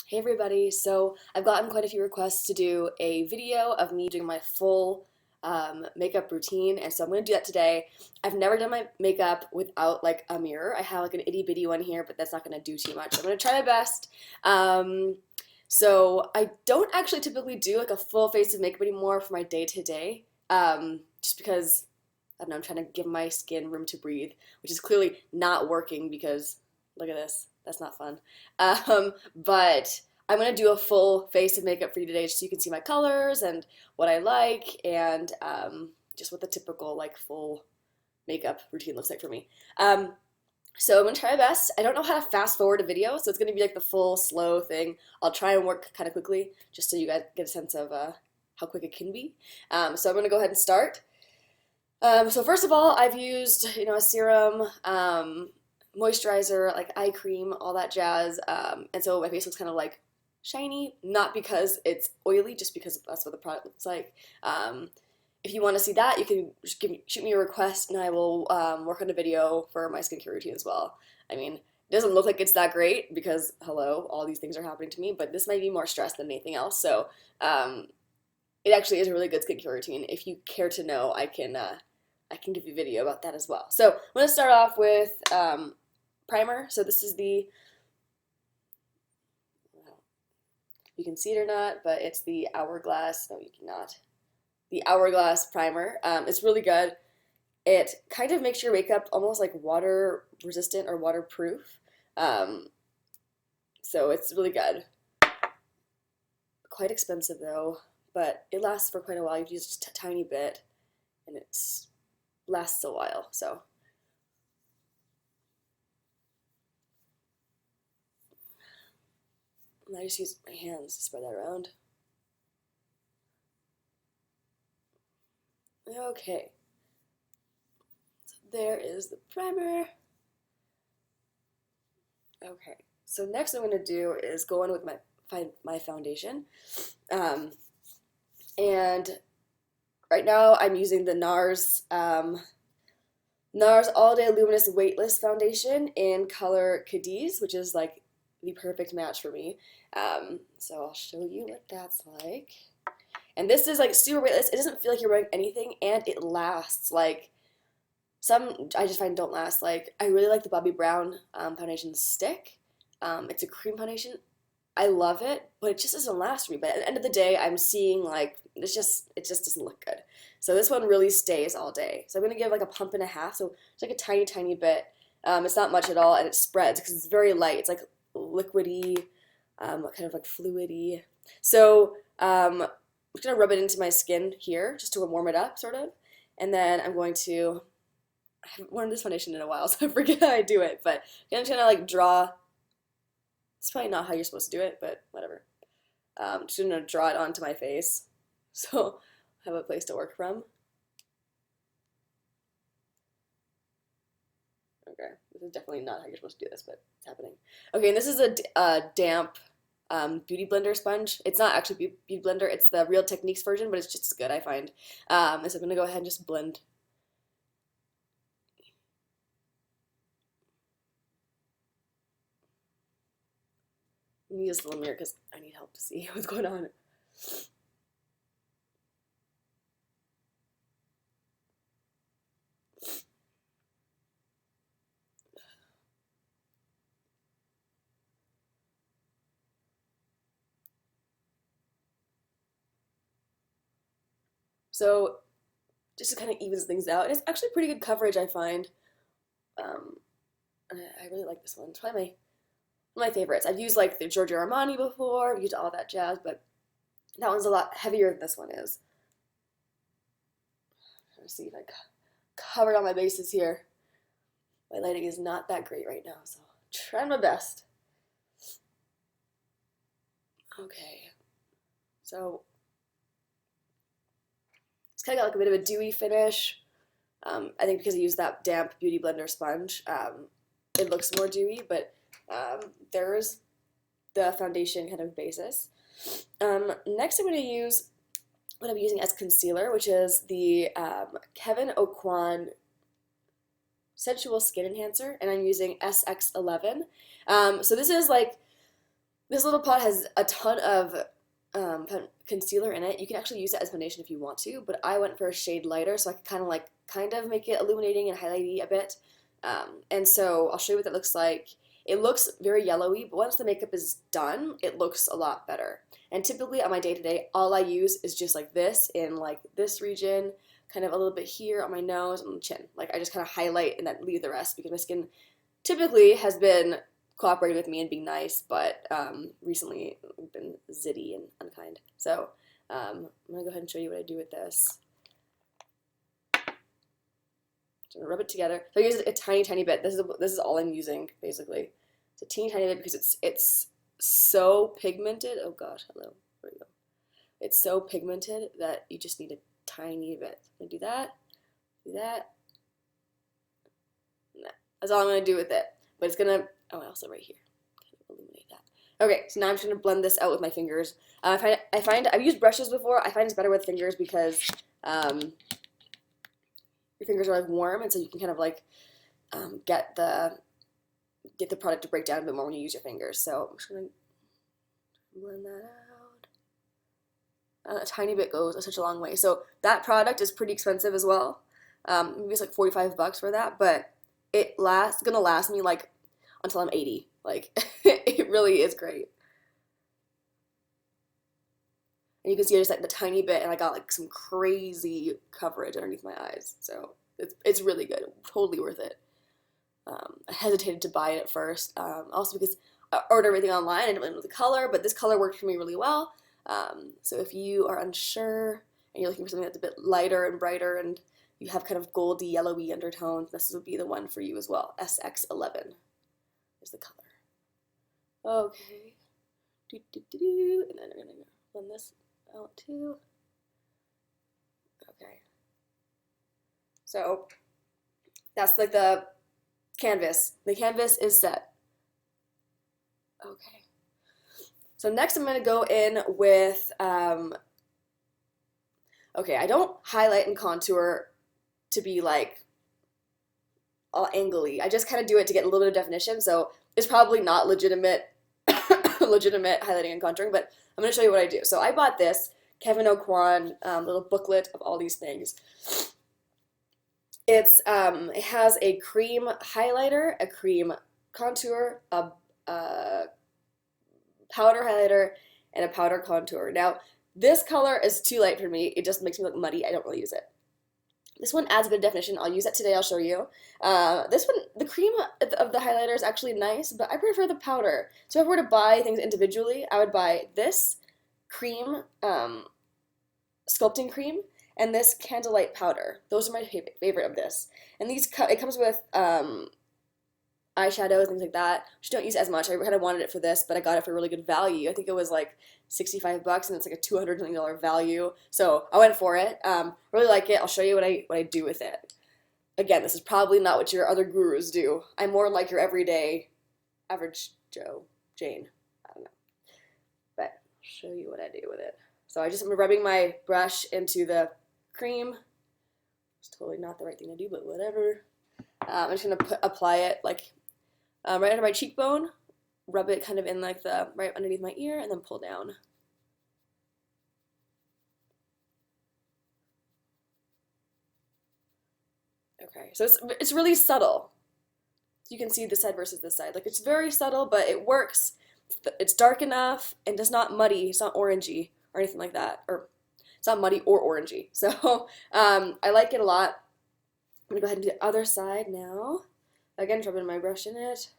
Hey everybody, so I've gotten quite a few requests to do a video of me doing my full makeup routine, and so I'm going to do that today. I've never done my makeup without like a mirror. I have like an itty bitty one here, but that's not going to do too much. So I'm going to try my best. Um, so I don't actually typically do like a full face of makeup anymore for my day to day, just because I don't know, I'm trying to give my skin room to breathe, which is clearly not working because look at this. That's not fun. But I'm gonna do a full face of makeup for you today, just so you can see my colors and what I like, and just what the typical like full makeup routine looks like for me. So I'm gonna try my best. I don't know how to fast forward a video, so it's gonna be like the full slow thing. I'll try and work kind of quickly, just so you guys get a sense of how quick it can be. So I'm gonna go ahead and start. So first of all, I've used a serum, moisturizer, like eye cream, all that jazz, and so my face looks kind of like shiny, not because it's oily, just because that's what the product looks like. If you want to see that, you can just shoot me a request, and I will work on a video for my skincare routine as well. I mean, it doesn't look like it's that great because hello, all these things are happening to me, but this might be more stress than anything else. So it actually is a really good skincare routine. If you care to know, I can give you a video about that as well. So I'm going to start off with primer. So this is the, well, you can see it or not, but it's the Hourglass, no you cannot, the Hourglass primer. It's really good. It kind of makes your makeup almost like water resistant or waterproof. Um, so it's really good. Quite expensive though, but it lasts for quite a while. You've used just a tiny bit and it lasts a while. So I just use my hands to spread that around. Okay, so there is the primer. Okay, so next I'm going to do is go in with my foundation. Um, and right now I'm using the NARS All Day Luminous Weightless Foundation in color Cadiz, which is like the perfect match for me. So I'll show you what that's like. And this is like super weightless. It doesn't feel like you're wearing anything, and it lasts. Like some, I just find don't last. Like I really like the Bobbi Brown foundation stick. It's a cream foundation. I love it, but it just doesn't last for me. But at the end of the day, I'm seeing like it just doesn't look good. So this one really stays all day. So I'm gonna give like a pump and a half. So it's like a tiny, tiny bit. It's not much at all, and it spreads because it's very light. It's like liquidy, kind of like fluidy. So I'm just gonna rub it into my skin here just to warm it up, sort of. And then I'm going to. I haven't worn this foundation in a while, so I forget how I do it. But I'm just gonna like draw. It's probably not how you're supposed to do it, but whatever. Just gonna draw it onto my face, so I have a place to work from. Okay, this is definitely not how you're supposed to do this, but it's happening. Okay, and this is a damp beauty blender sponge. It's not actually beauty blender; it's the Real Techniques version, but it's just as good, I find. And so I'm gonna go ahead and just blend. Let me use the little mirror because I need help to see what's going on. So just to kind of evens things out, and it's actually pretty good coverage, I find. Um, and I really like this one. It's probably my favorites. I've used like the Giorgio Armani before, I've used all that jazz, but that one's a lot heavier than this one is. I'm trying to see if I covered all my bases here. My lighting is not that great right now, so trying my best. Okay, so it's kind of got like a bit of a dewy finish. I think because I used that damp Beauty Blender sponge, it looks more dewy, but there's the foundation kind of basis. Next I'm going to use what I'm using as concealer, which is the Kevyn Aucoin Sensual Skin Enhancer, and I'm using SX11. So this is like This little pot has a ton of concealer in it. You can actually use it as foundation if you want to, but I went for a shade lighter so I could kind of make it illuminating and highlighty a bit. And so I'll show you what that looks like. It looks very yellowy, but once the makeup is done, it looks a lot better. And typically on my day-to-day, all I use is just like this in like this region, kind of a little bit here on my nose and chin. Like I just kind of highlight and then leave the rest because my skin typically has been cooperating with me and being nice, but recently I've been zitty and unkind. So I'm gonna go ahead and show you what I do with this. So I'm gonna rub it together. So I use a tiny, tiny bit. This is all I'm using basically. It's a teeny tiny bit because it's so pigmented. Oh gosh, hello. There we go. It's so pigmented that you just need a tiny bit. I'm gonna do that. Do that. Nah. That's all I'm gonna do with it. But it's gonna. Oh, also right here. Kind of illuminate that. Okay, so now I'm just gonna blend this out with my fingers. I find I've used brushes before. I find it's better with fingers because your fingers are like warm, and so you can kind of like get the product to break down a bit more when you use your fingers. So I'm just gonna blend that out. A tiny bit goes such a long way. So that product is pretty expensive as well. Maybe it's like 45 bucks for that, but it's gonna last me like until I'm 80. Like it really is great. And you can see I just like the tiny bit, and I got like some crazy coverage underneath my eyes. So it's really good, totally worth it. I hesitated to buy it at first, also because I ordered everything online. I didn't really know the color, but this color worked for me really well. So if you are unsure and you're looking for something that's a bit lighter and brighter and you have kind of goldy, yellowy undertones, this would be the one for you as well. SX11 is the color. Okay. And then I'm going to blend this out too. Okay. So that's like the canvas. The canvas is set. Okay. So next I'm going to go in with, okay, I don't highlight and contour to be like all angly. I just kind of do it to get a little bit of definition. So it's probably not legitimate highlighting and contouring, but I'm going to show you what I do. So I bought this Kevin O'Quan little booklet of all these things. It has a cream highlighter, a cream contour, a powder highlighter, and a powder contour. Now, this color is too light for me. It just makes me look muddy. I don't really use it. This one adds a bit of definition. I'll use that today. I'll show you. This one, the cream of the highlighter is actually nice, but I prefer the powder. So if I were to buy things individually, I would buy this cream, sculpting cream, and this candlelight powder. Those are my favorite of this. And it comes with eyeshadows, things like that, which don't use as much. I kind of wanted it for this, but I got it for a really good value. I think it was like 65 bucks, and it's like a $200 something value. So I went for it. Really like it. I'll show you what I do with it. Again, this is probably not what your other gurus do. I'm more like your everyday average Joe, Jane. I don't know. But I'll show you what I do with it. So I'm rubbing my brush into the cream. It's totally not the right thing to do, but whatever. I'm just gonna apply it like right under my cheekbone, rub it kind of in like right underneath my ear, and then pull down. Okay, so it's really subtle. You can see this side versus this side. Like it's very subtle, but it works. It's dark enough and it's not muddy. It's not orangey or anything like that. Or it's not muddy or orangey. So I like it a lot. I'm gonna go ahead and do the other side now. Again, rubbing my brush in it.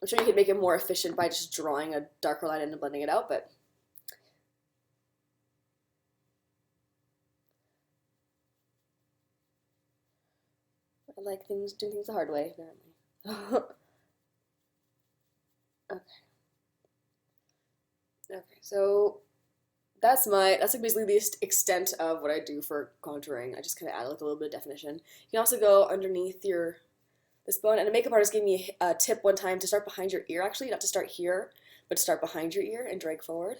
I'm sure you could make it more efficient by just drawing a darker line and blending it out, but I like doing things the hard way, apparently. Okay. Okay, so that's like basically the extent of what I do for contouring. I just kind of add like a little bit of definition. You can also go underneath this bone, and a makeup artist gave me a tip one time to start behind your ear, actually, not to start here, but to start behind your ear and drag forward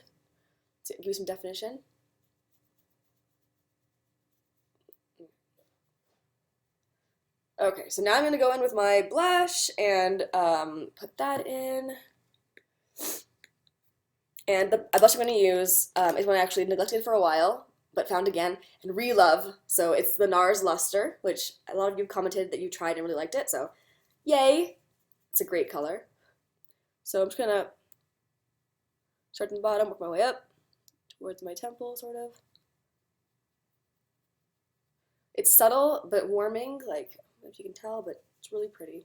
to give you some definition. Okay, so now I'm going to go in with my blush and put that in. And the blush I'm going to use is one I actually neglected for a while, but found again and re-love. So it's the NARS Luster, which a lot of you commented that you tried and really liked it. So yay, it's a great color. So I'm just going to start from the bottom, work my way up towards my temple, sort of. It's subtle but warming, like, I don't know if you can tell, but it's really pretty.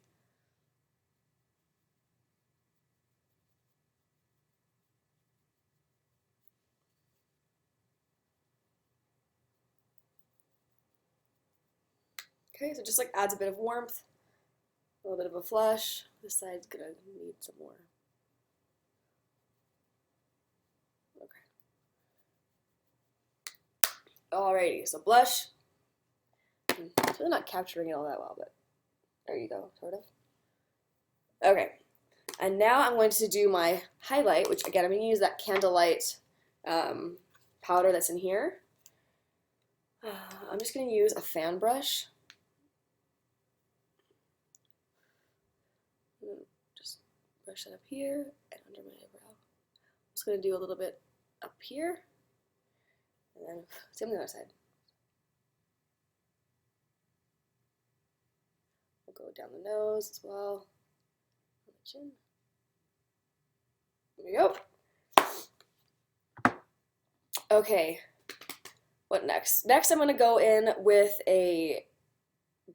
Okay, so it just like adds a bit of warmth, a little bit of a flush. This side's gonna need some more. Okay. Alrighty, so blush. It's really not capturing it all that well, but there you go, sort of. Okay, and now I'm going to do my highlight, which again, I'm going to use that Candlelight powder that's in here. I'm just going to use a fan brush. Just brush that up here and under my eyebrow. I'm just going to do a little bit up here, and then same on the other side. We'll go down the nose as well. On the chin. There we go. Okay, what next? Next I'm going to go in with a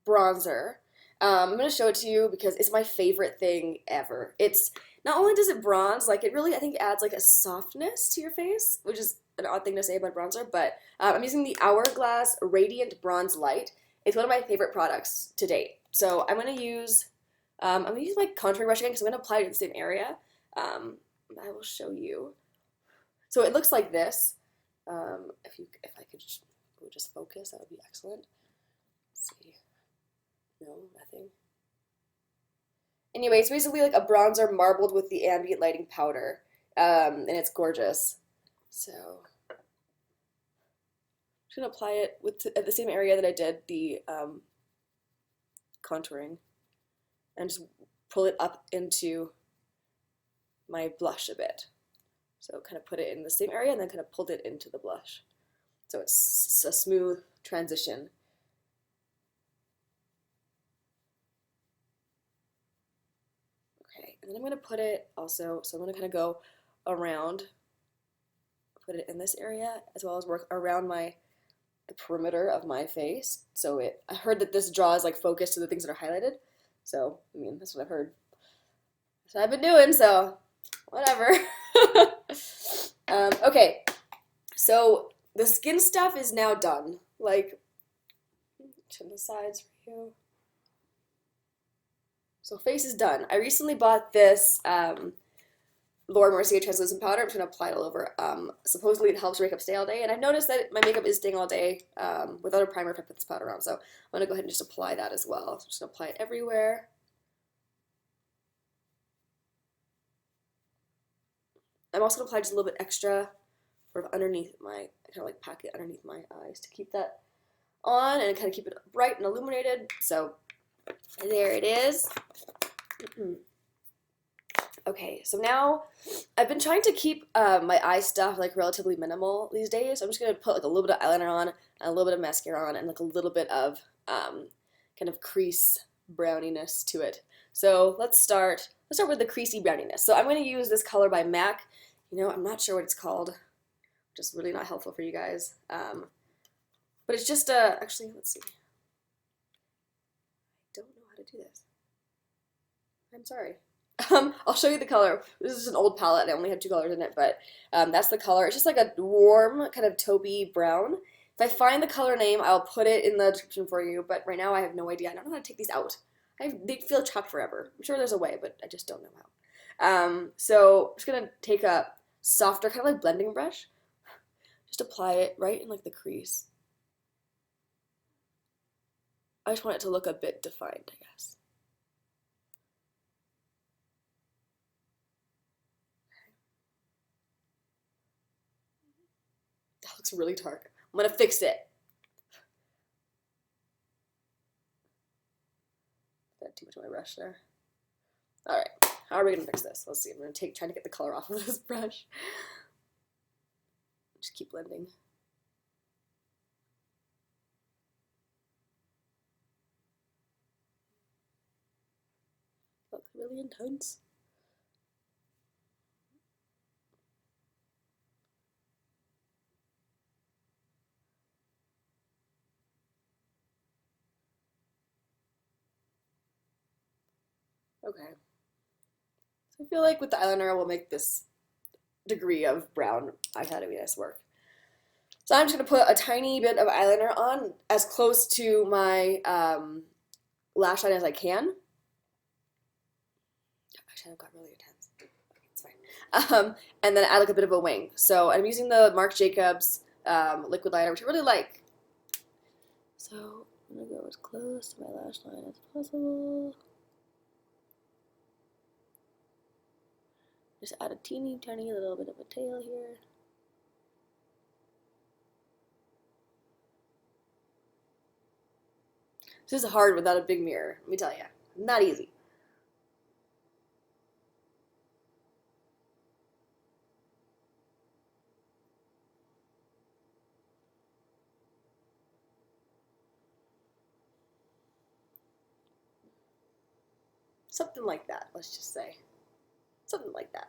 bronzer. I'm going to show it to you because it's my favorite thing ever. It's not only does it bronze, like it really I think adds like a softness to your face, which is an odd thing to say about bronzer, but I'm using the Hourglass Radiant Bronze Light. It's one of my favorite products to date. So I'm going to use my contouring brush again because I'm going to apply it to the same area. I will show you. So it looks like this. If I could just focus, that would be excellent. Let's see. No, nothing. Anyway, it's basically like a bronzer marbled with the ambient lighting powder, and it's gorgeous. So I'm just gonna apply it at the same area that I did the contouring, and just pull it up into my blush a bit. So kind of put it in the same area and then kind of pulled it into the blush. So it's a smooth transition. Okay, and then I'm going to put it also, so I'm going to kind of go around, put it in this area as well as work around the perimeter of my face. So I heard that this draws like focus to the things that are highlighted. So, I mean, that's what I've heard. That's what I've been doing, so whatever. Okay, so the skin stuff is now done. Like, to the sides for you. So face is done. I recently bought this Laura Mercier translucent powder. I'm just going to apply it all over. Supposedly it helps your makeup stay all day, and I've noticed that my makeup is staying all day without a primer if I put this powder on. So I'm going to go ahead and just apply that as well. So I'm just going to apply it everywhere. I'm also going to apply just a little bit extra sort of underneath kind of like pack it underneath my eyes to keep that on and kind of keep it bright and illuminated. So there it is. Okay, so now I've been trying to keep my eye stuff like relatively minimal these days. So I'm just going to put like a little bit of eyeliner on, and a little bit of mascara on, and like a little bit of kind of crease browniness to it. So let's start with the creasy browniness. So I'm going to use this color by MAC. You know, I'm not sure what it's called. Just really not helpful for you guys. But it's just actually, let's see. I don't know how to do this. I'm sorry. I'll show you the color. This is an old palette and I only have 2 colors in it, but that's the color. It's just like a warm kind of taupey brown. If I find the color name, I'll put it in the description for you, but right now I have no idea. I don't know how to take these out. They feel trapped forever. I'm sure there's a way, but I just don't know how. So I'm just going to take a softer kind of like blending brush. Just apply it right in like the crease. I just want it to look a bit defined, I guess. That looks really dark. I'm gonna fix it. Got too much on my brush there. Alright, How are we gonna fix this? Let's see. I'm gonna trying to get the color off of this brush. Just keep blending. Look really intense. Okay. So I feel like with the eyeliner, we'll make this degree of brown eyeshadow nice work. So I'm just going to put a tiny bit of eyeliner on, as close to my lash line as I can. Eyeshadow got really intense. Okay, it's fine. And then add like a bit of a wing. So I'm using the Marc Jacobs liquid liner, which I really like. So I'm going to go as close to my lash line as possible. Just add a teeny tiny little bit of a tail here. This is hard without a big mirror, let me tell you. Not easy. Something like that, let's just say. Something like that.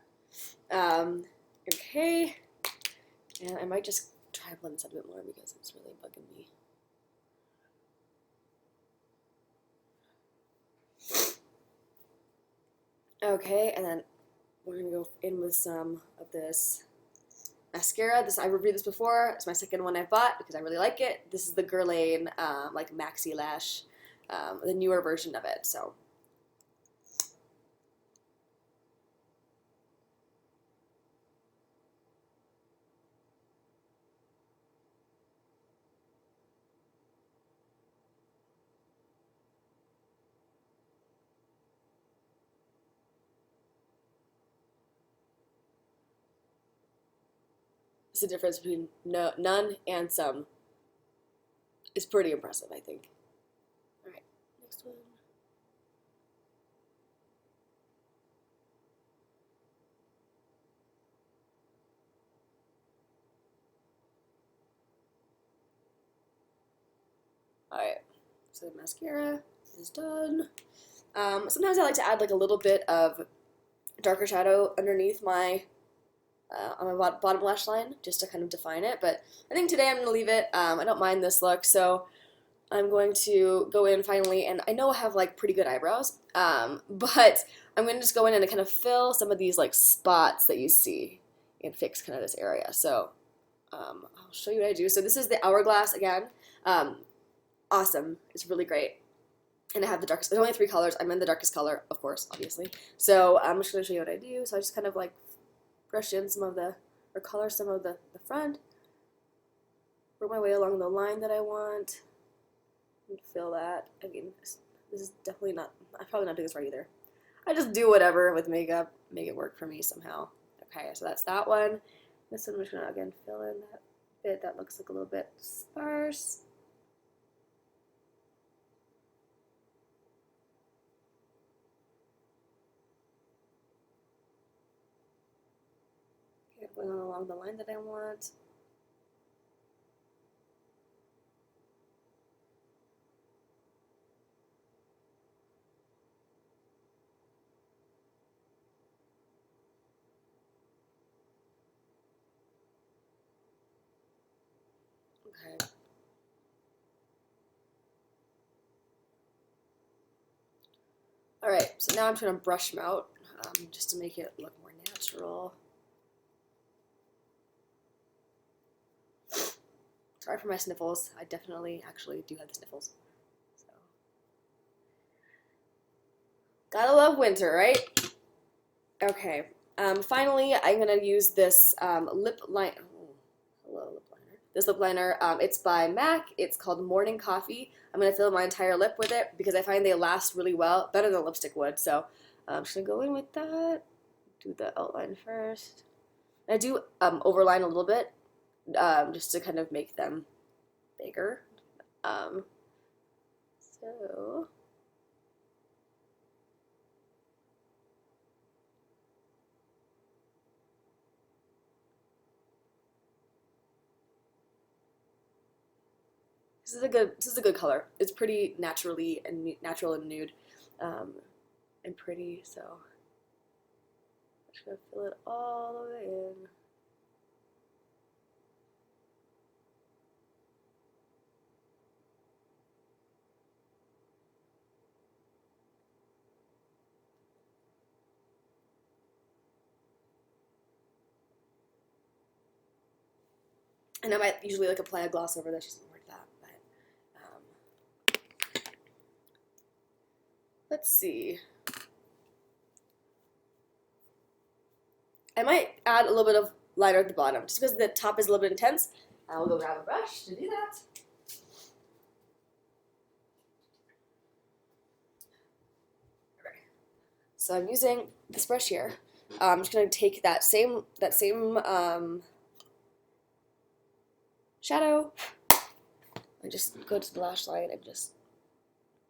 Okay. And I might just try to blend this out a bit more because it's really bugging me. Okay, and then we're gonna go in with some of this mascara. I reviewed this before. It's my second one I bought because I really like it. This is the Guerlain like Maxi Lash, the newer version of it. So. The difference between none and some is pretty impressive, I think. All right, next one. All right, so the mascara is done. Sometimes I like to add like a little bit of darker shadow underneath my on my bottom lash line just to kind of define it, but I think today I'm going to leave it. I don't mind this look, so I'm going to go in finally, and I know I have like pretty good eyebrows, but I'm going to just go in and kind of fill some of these like spots that you see and fix kind of this area. So I'll show you what I do. So this is the Hourglass again. Awesome. It's really great. And I have the darkest, there's only 3 colors. I'm in the darkest color, of course, obviously. So I'm just going to show you what I do. So I just kind of like brush in some of the, or color some of the front, work my way along the line that I want, and fill that. I mean, this is definitely not, I'm probably not doing this right either. I just do whatever with makeup, make it work for me somehow. Okay, so that's that one. This one I'm just going to, again, fill in that bit that looks like a little bit sparse. Going along the line that I want. Okay. Alright, so now I'm trying to brush them out just to make it look more natural. Sorry for my sniffles. I definitely actually do have the sniffles. So. Gotta love winter, right? Okay. Finally, I'm gonna use this lip liner. Oh, hello, lip liner. This lip liner, it's by MAC. It's called Morning Coffee. I'm gonna fill my entire lip with it because I find they last really well, better than lipstick would. So I'm just gonna go in with that. Do the outline first. And I do overline a little bit, just to kind of make them bigger. So This is a good color. It's pretty naturally and natural and nude, and pretty. So I'm just gonna fill it all the way in. And I might usually like apply a gloss over this, just like that. But let's see. I might add a little bit of liner at the bottom, just because the top is a little bit intense. I will go grab a brush to do that. Okay. So I'm using this brush here. I'm just gonna take that same shadow and just go to the lash line and just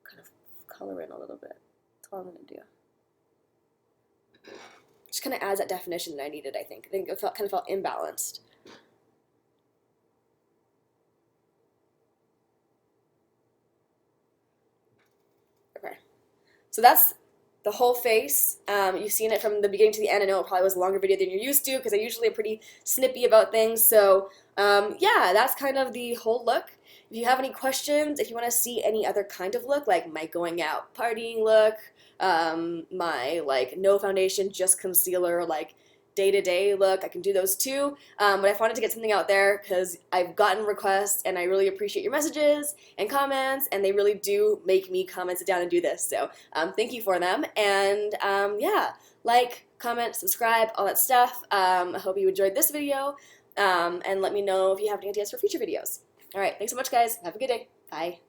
kind of color in a little bit. That's all I'm gonna do. Just kind of adds that definition that I needed, I think. I think it kind of felt imbalanced. Okay. So that's the whole face. You've seen it from the beginning to the end. I know it probably was a longer video than you're used to because I usually am pretty snippy about things. So yeah, that's kind of the whole look. If you have any questions, if you want to see any other kind of look, like my going out partying look, my like no foundation, just concealer, like day-to-day look, I can do those too. But I wanted to get something out there because I've gotten requests and I really appreciate your messages and comments, and they really do make me come and sit down and do this. So thank you for them. And yeah, like, comment, subscribe, all that stuff. I hope you enjoyed this video, and let me know if you have any ideas for future videos. All right, thanks so much, guys. Have a good day. Bye.